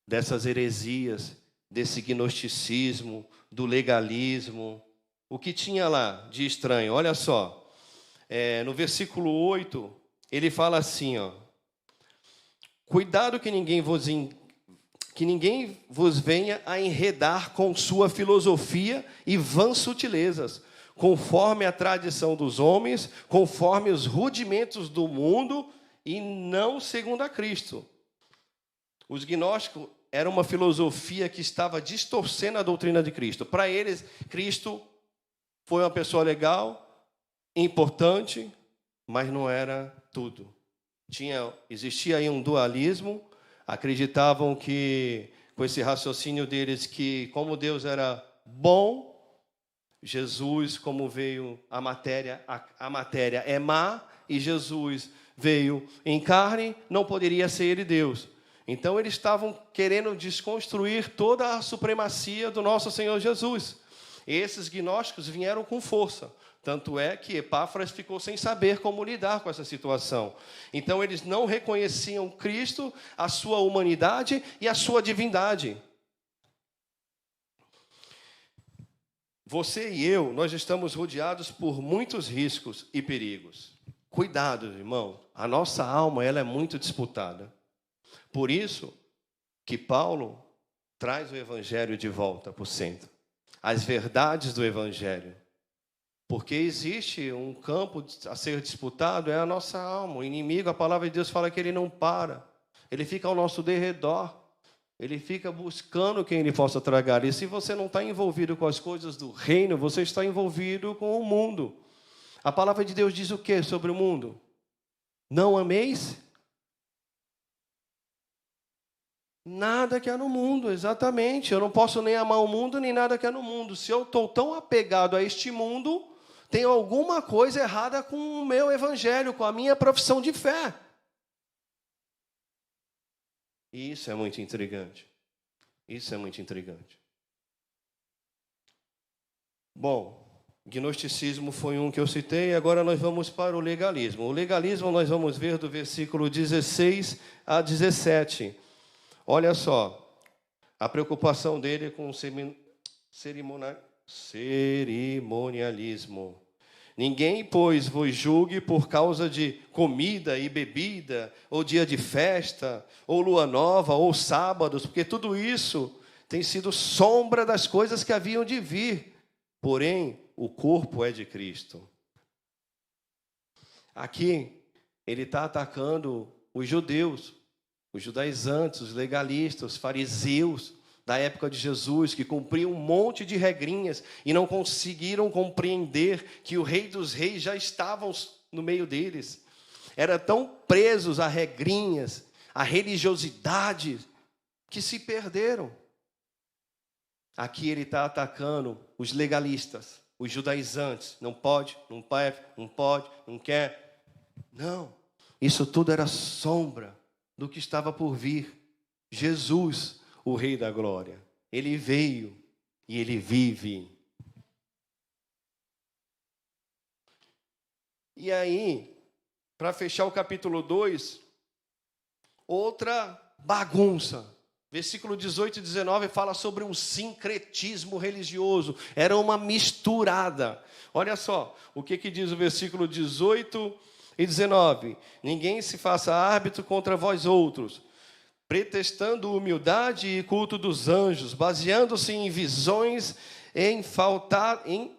dessas heresias, desse gnosticismo, do legalismo. O que tinha lá de estranho? Olha só, no versículo 8, ele fala assim, cuidado que ninguém vos venha a enredar com sua filosofia e vãs sutilezas, conforme a tradição dos homens, conforme os rudimentos do mundo, e não segundo a Cristo. Os gnósticos era uma filosofia que estava distorcendo a doutrina de Cristo. Para eles, Cristo foi uma pessoa legal, importante, mas não era tudo. Existia aí um dualismo. Acreditavam que, com esse raciocínio deles, que como Deus era bom, Jesus, como veio a matéria é má, e Jesus veio em carne, não poderia ser ele Deus. Então, eles estavam querendo desconstruir toda a supremacia do nosso Senhor Jesus. E esses gnósticos vieram com força, Tanto é que Epáfras ficou sem saber como lidar com essa situação. Então, eles não reconheciam Cristo, a sua humanidade e a sua divindade. Você e eu, nós estamos rodeados por muitos riscos e perigos. Cuidado, irmão. A nossa alma, ela é muito disputada. Por isso que Paulo traz o Evangelho de volta para o centro. As verdades do Evangelho. Porque existe um campo a ser disputado, é a nossa alma. O inimigo, a palavra de Deus fala que ele não para. Ele fica ao nosso derredor. Ele fica buscando quem ele possa tragar. E se você não está envolvido com as coisas do reino, você está envolvido com o mundo. A palavra de Deus diz o que sobre o mundo? Não ameis nada que há no mundo, exatamente. Eu não posso nem amar o mundo, nem nada que há no mundo. Se eu estou tão apegado a este mundo, tem alguma coisa errada com o meu evangelho, com a minha profissão de fé. E isso é muito intrigante. Isso é muito intrigante. Bom, gnosticismo foi um que eu citei, agora nós vamos para o legalismo. O legalismo nós vamos ver do versículo 16 a 17. Olha só, a preocupação dele com o cerimonialismo. Ninguém, pois, vos julgue por causa de comida e bebida, ou dia de festa, ou lua nova, ou sábados, porque tudo isso tem sido sombra das coisas que haviam de vir. Porém, o corpo é de Cristo. Aqui, ele está atacando os judeus, os judaizantes, os legalistas, os fariseus da época de Jesus, que cumpriam um monte de regrinhas e não conseguiram compreender que o Rei dos Reis já estava no meio deles. Eram tão presos a regrinhas, a religiosidade, que se perderam. Aqui ele está atacando os legalistas, os judaizantes. Não pode, não pode, não quer. Não, isso tudo era sombra do que estava por vir. Jesus, o Rei da Glória. Ele veio e ele vive. E aí, para fechar o capítulo 2, outra bagunça. Versículo 18 e 19 fala sobre um sincretismo religioso. Era uma misturada. Olha só, o que diz o versículo 18 e 19. Ninguém se faça árbitro contra vós outros, pretextando humildade e culto dos anjos, baseando-se em visões,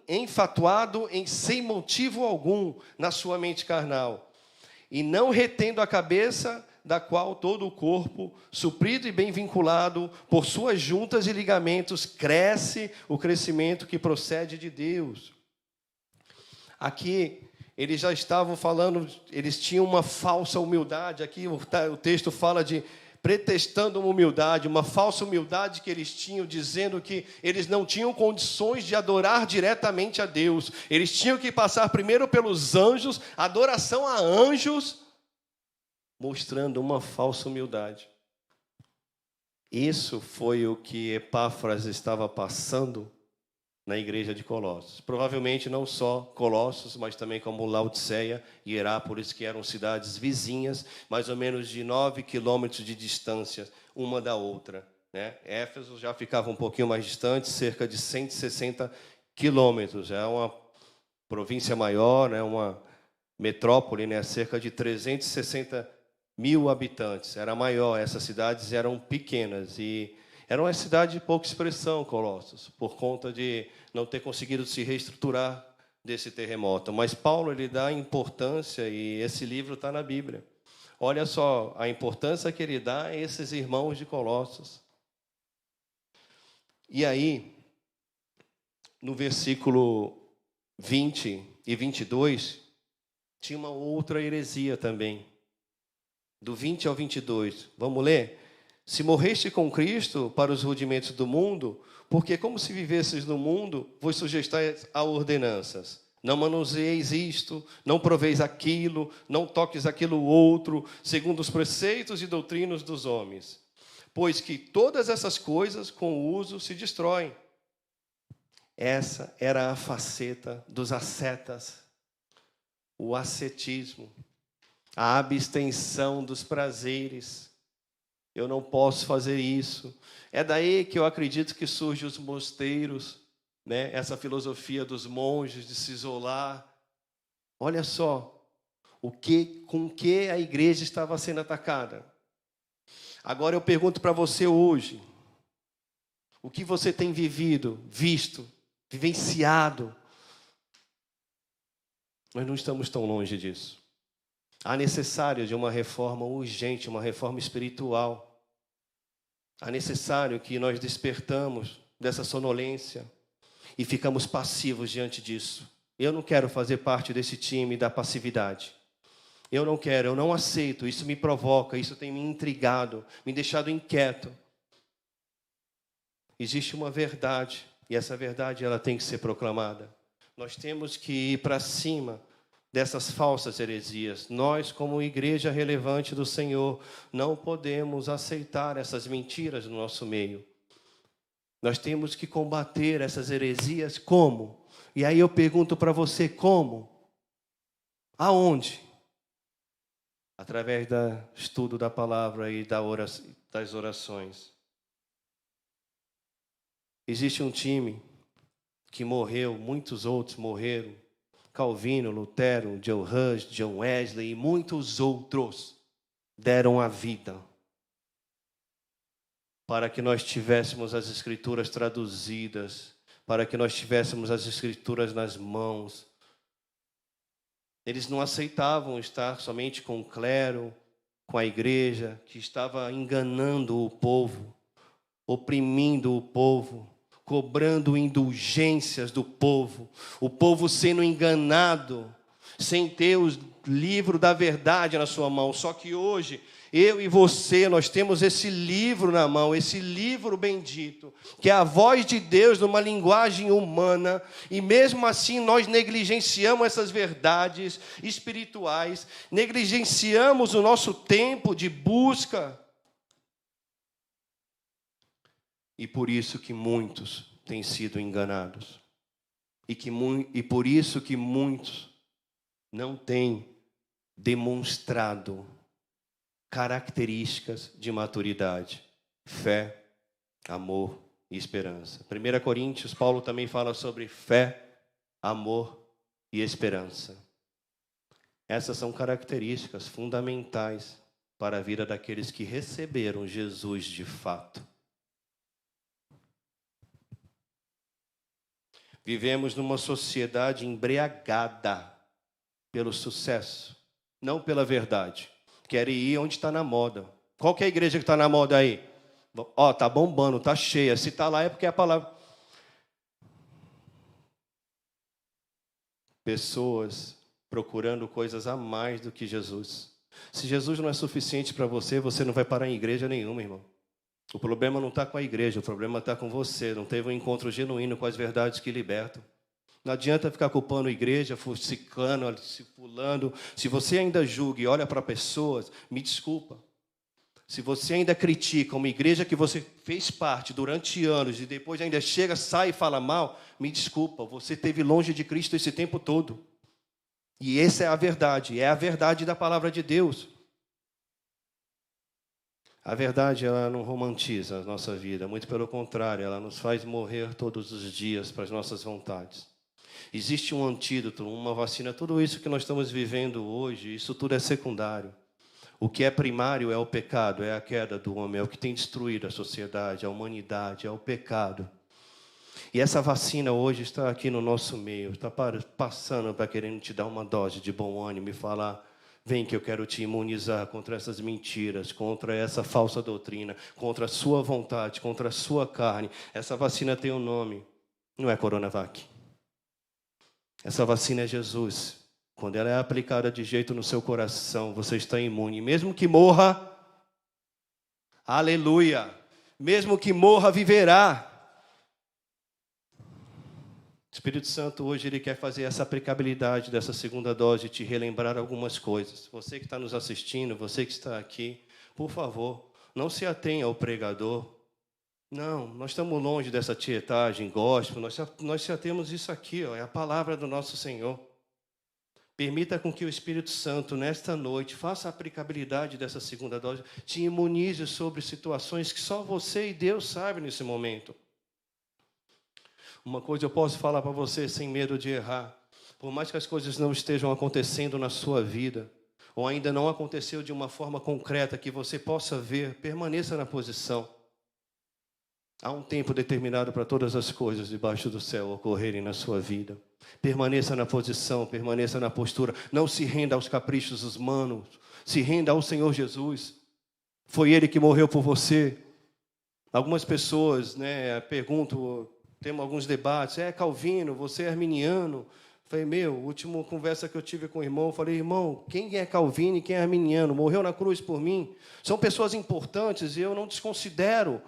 enfatuado em sem motivo algum na sua mente carnal, e não retendo a cabeça, da qual todo o corpo, suprido e bem vinculado por suas juntas e ligamentos, cresce o crescimento que procede de Deus. Aqui eles já estavam falando, eles tinham uma falsa humildade. Aqui o texto fala de pretextando uma humildade, uma falsa humildade que eles tinham, dizendo que eles não tinham condições de adorar diretamente a Deus. Eles tinham que passar primeiro pelos anjos, adoração a anjos, mostrando uma falsa humildade. Isso foi o que Epáfras estava passando na igreja de Colossos. Provavelmente não só Colossos, mas também como Laodiceia e Herápolis, que eram cidades vizinhas, mais ou menos de 9 quilômetros de distância uma da outra, né? Éfeso já ficava um pouquinho mais distante, cerca de 160 quilômetros. É uma província maior, né? Uma metrópole, né? Cerca de 360 mil habitantes. Era maior, essas cidades eram pequenas e era uma cidade de pouca expressão, Colossos, por conta de não ter conseguido se reestruturar desse terremoto. Mas Paulo, ele dá importância, e esse livro está na Bíblia. Olha só a importância que ele dá a esses irmãos de Colossos. E aí, no versículo 20 e 22, tinha uma outra heresia também. Do 20 ao 22, vamos ler? Se morreste com Cristo para os rudimentos do mundo, porque como se vivesses no mundo, vos sujeitais a ordenanças. Não manuseeis isto, não proveis aquilo, não toques aquilo outro, segundo os preceitos e doutrinas dos homens. Pois que todas essas coisas, com o uso, se destroem. Essa era a faceta dos ascetas, o ascetismo, a abstenção dos prazeres. Eu não posso fazer isso. É daí que eu acredito que surgem os mosteiros, né? Essa filosofia dos monges de se isolar. Olha só com que a igreja estava sendo atacada. Agora eu pergunto para você hoje, o que você tem vivido, visto, vivenciado? Nós não estamos tão longe disso. Há necessário de uma reforma urgente, uma reforma espiritual. Há necessário que nós despertamos dessa sonolência e ficamos passivos diante disso. Eu não quero fazer parte desse time da passividade. Eu não quero, eu não aceito, isso me provoca, isso tem me intrigado, me deixado inquieto. Existe uma verdade, e essa verdade ela tem que ser proclamada. Nós temos que ir para cima dessas falsas heresias. Nós, como igreja relevante do Senhor, não podemos aceitar essas mentiras no nosso meio. Nós temos que combater essas heresias como? E aí eu pergunto para você, como? Aonde? Através do estudo da palavra e das orações. Existe um time que morreu, muitos outros morreram. Calvino, Lutero, John Hus, John Wesley e muitos outros deram a vida para que nós tivéssemos as Escrituras traduzidas, para que nós tivéssemos as Escrituras nas mãos. Eles não aceitavam estar somente com o clero, com a igreja, que estava enganando o povo, oprimindo o povo, cobrando indulgências do povo, o povo sendo enganado, sem ter o livro da verdade na sua mão. Só que hoje, eu e você, nós temos esse livro na mão, esse livro bendito, que é a voz de Deus numa linguagem humana, e mesmo assim nós negligenciamos essas verdades espirituais, negligenciamos o nosso tempo de busca. E por isso que muitos têm sido enganados. E por isso que muitos não têm demonstrado características de maturidade, fé, amor e esperança. 1 Coríntios, Paulo também fala sobre fé, amor e esperança. Essas são características fundamentais para a vida daqueles que receberam Jesus de fato. Vivemos numa sociedade embriagada pelo sucesso, não pela verdade. Querem ir onde está na moda. Qual que é a igreja que está na moda aí? Ó, tá bombando, tá cheia. Se está lá é porque é a palavra. Pessoas procurando coisas a mais do que Jesus. Se Jesus não é suficiente para você, você não vai parar em igreja nenhuma, irmão. O problema não está com a igreja, o problema está com você. Não teve um encontro genuíno com as verdades que libertam. Não adianta ficar culpando a igreja, fuxicando, se pulando. Se você ainda julga e olha para pessoas, me desculpa. Se você ainda critica uma igreja que você fez parte durante anos e depois ainda chega, sai e fala mal, me desculpa. Você esteve longe de Cristo esse tempo todo. E essa é a verdade da palavra de Deus. A verdade, ela não romantiza a nossa vida, muito pelo contrário, ela nos faz morrer todos os dias para as nossas vontades. Existe um antídoto, uma vacina, tudo isso que nós estamos vivendo hoje, isso tudo é secundário. O que é primário é o pecado, é a queda do homem, é o que tem destruído a sociedade, a humanidade, é o pecado. E essa vacina hoje está aqui no nosso meio, está passando para querendo te dar uma dose de bom ânimo e falar: vem que eu quero te imunizar contra essas mentiras, contra essa falsa doutrina, contra a sua vontade, contra a sua carne. Essa vacina tem um nome, não é Coronavac. Essa vacina é Jesus. Quando ela é aplicada de jeito no seu coração, você está imune. Mesmo que morra, aleluia, mesmo que morra, viverá. O Espírito Santo hoje ele quer fazer essa aplicabilidade dessa segunda dose e te relembrar algumas coisas. Você que está nos assistindo, você que está aqui, por favor, não se atenha ao pregador. Não, nós estamos longe dessa tietagem, gospel, nós já temos isso aqui, ó, é a palavra do nosso Senhor. Permita com que o Espírito Santo, nesta noite, faça a aplicabilidade dessa segunda dose, te imunize sobre situações que só você e Deus sabem nesse momento. Uma coisa eu posso falar para você sem medo de errar. Por mais que as coisas não estejam acontecendo na sua vida, ou ainda não aconteceu de uma forma concreta que você possa ver, permaneça na posição. Há um tempo determinado para todas as coisas debaixo do céu ocorrerem na sua vida. Permaneça na posição, permaneça na postura. Não se renda aos caprichos humanos. Se renda ao Senhor Jesus. Foi Ele que morreu por você. Algumas pessoas, perguntam, temos alguns debates. Calvino, você é arminiano? Falei, última conversa que eu tive com o irmão, falei, irmão, quem é Calvino e quem é arminiano? Morreu na cruz por mim. São pessoas importantes e eu não desconsidero.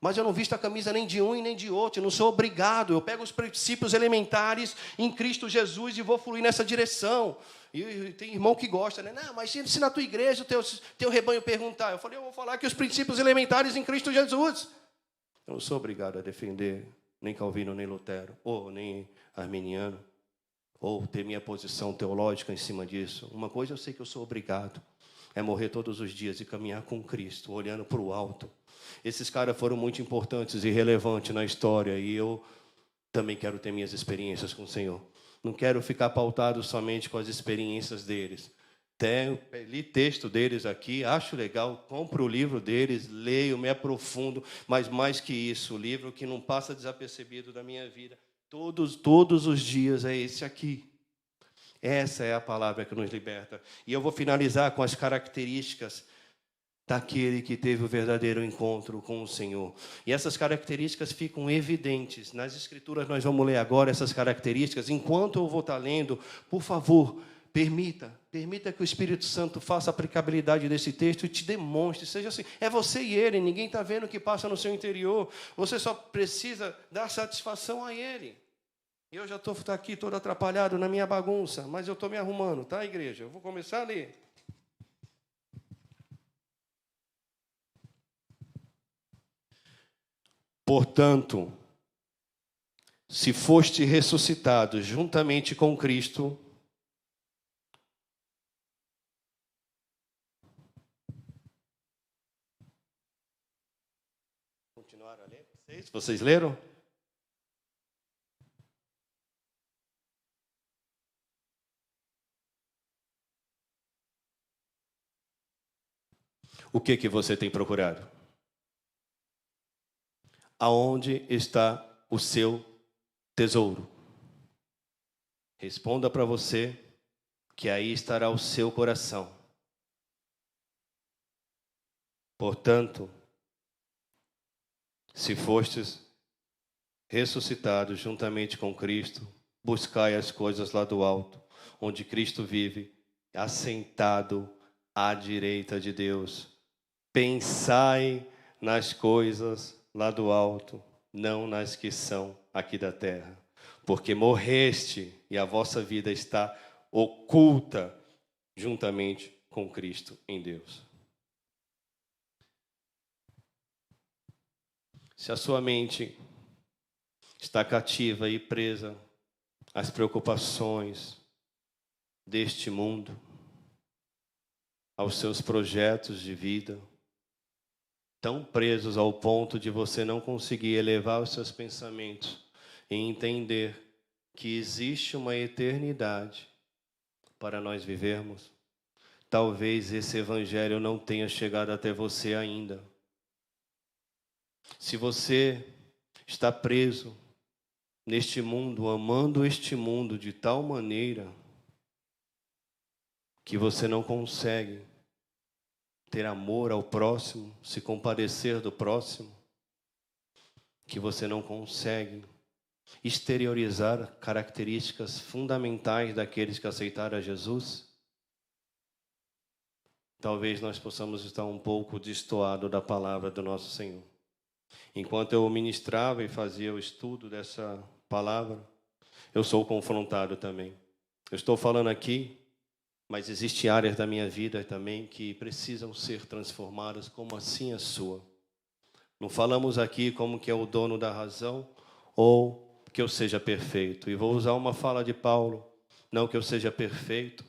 Mas eu não visto a camisa nem de um e nem de outro, eu não sou obrigado. Eu pego os princípios elementares em Cristo Jesus e vou fluir nessa direção. E tem irmão que gosta, né? Não, mas se na tua igreja o teu rebanho perguntar, eu falei, eu vou falar que os princípios elementares em Cristo Jesus. Eu não sou obrigado a defender nem Calvino, nem Lutero, ou nem arminiano, ou ter minha posição teológica em cima disso. Uma coisa eu sei que eu sou obrigado, é morrer todos os dias e caminhar com Cristo, olhando para o alto. Esses caras foram muito importantes e relevantes na história, e eu também quero ter minhas experiências com o Senhor. Não quero ficar pautado somente com as experiências deles. Li texto deles aqui, acho legal, compro o livro deles, leio, me aprofundo, mas mais que isso, o livro que não passa desapercebido da minha vida, todos os dias é esse aqui. Essa é a palavra que nos liberta. E eu vou finalizar com as características daquele que teve o verdadeiro encontro com o Senhor. E essas características ficam evidentes. Nas Escrituras nós vamos ler agora essas características. Enquanto eu vou estar lendo, por favor, permita que o Espírito Santo faça a aplicabilidade desse texto e te demonstre. Seja assim, é você e Ele, ninguém está vendo o que passa no seu interior. Você só precisa dar satisfação a Ele. Eu já estou aqui todo atrapalhado na minha bagunça, mas eu estou me arrumando, tá, igreja? Eu vou começar a ler. Portanto, se foste ressuscitado juntamente com Cristo, continuaram a ler? Vocês leram? O que você tem procurado? Aonde está o seu tesouro? Responda para você que aí estará o seu coração. Portanto, se fostes ressuscitados juntamente com Cristo, buscai as coisas lá do alto, onde Cristo vive, assentado à direita de Deus. Pensai nas coisas lá do alto, não nas que são aqui da terra. Porque morreste e a vossa vida está oculta juntamente com Cristo em Deus. Se a sua mente está cativa e presa às preocupações deste mundo, aos seus projetos de vida, tão presos ao ponto de você não conseguir elevar os seus pensamentos e entender que existe uma eternidade para nós vivermos, talvez esse evangelho não tenha chegado até você ainda. Se você está preso neste mundo, amando este mundo de tal maneira que você não consegue ter amor ao próximo, se compadecer do próximo, que você não consegue exteriorizar características fundamentais daqueles que aceitaram a Jesus, talvez nós possamos estar um pouco destoados da palavra do nosso Senhor. Enquanto eu ministrava e fazia o estudo dessa palavra, eu sou confrontado também. Eu estou falando aqui, mas existem áreas da minha vida também que precisam ser transformadas, como assim a sua. Não falamos aqui como que é o dono da razão ou que eu seja perfeito. E vou usar uma fala de Paulo, não que eu seja perfeito,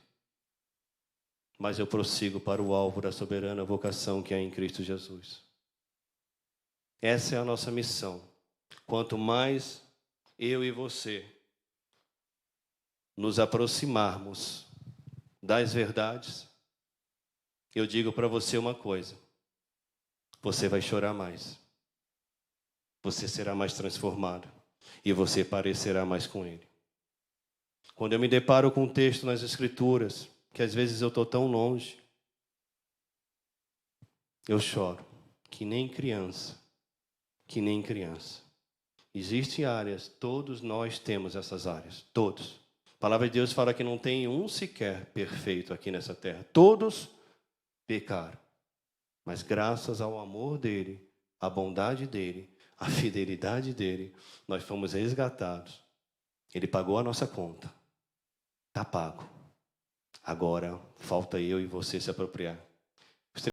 mas eu prossigo para o alvo da soberana vocação que é em Cristo Jesus. Essa é a nossa missão. Quanto mais eu e você nos aproximarmos das verdades, eu digo para você uma coisa: você vai chorar mais, você será mais transformado e você parecerá mais com Ele. Quando eu me deparo com um texto nas Escrituras, que às vezes eu estou tão longe, eu choro, que nem criança, que nem criança. Existem áreas, todos nós temos essas áreas, todos. A palavra de Deus fala que não tem um sequer perfeito aqui nessa terra. Todos pecaram. Mas graças ao amor dele, à bondade dele, à fidelidade dele, nós fomos resgatados. Ele pagou a nossa conta. Está pago. Agora falta eu e você se apropriar.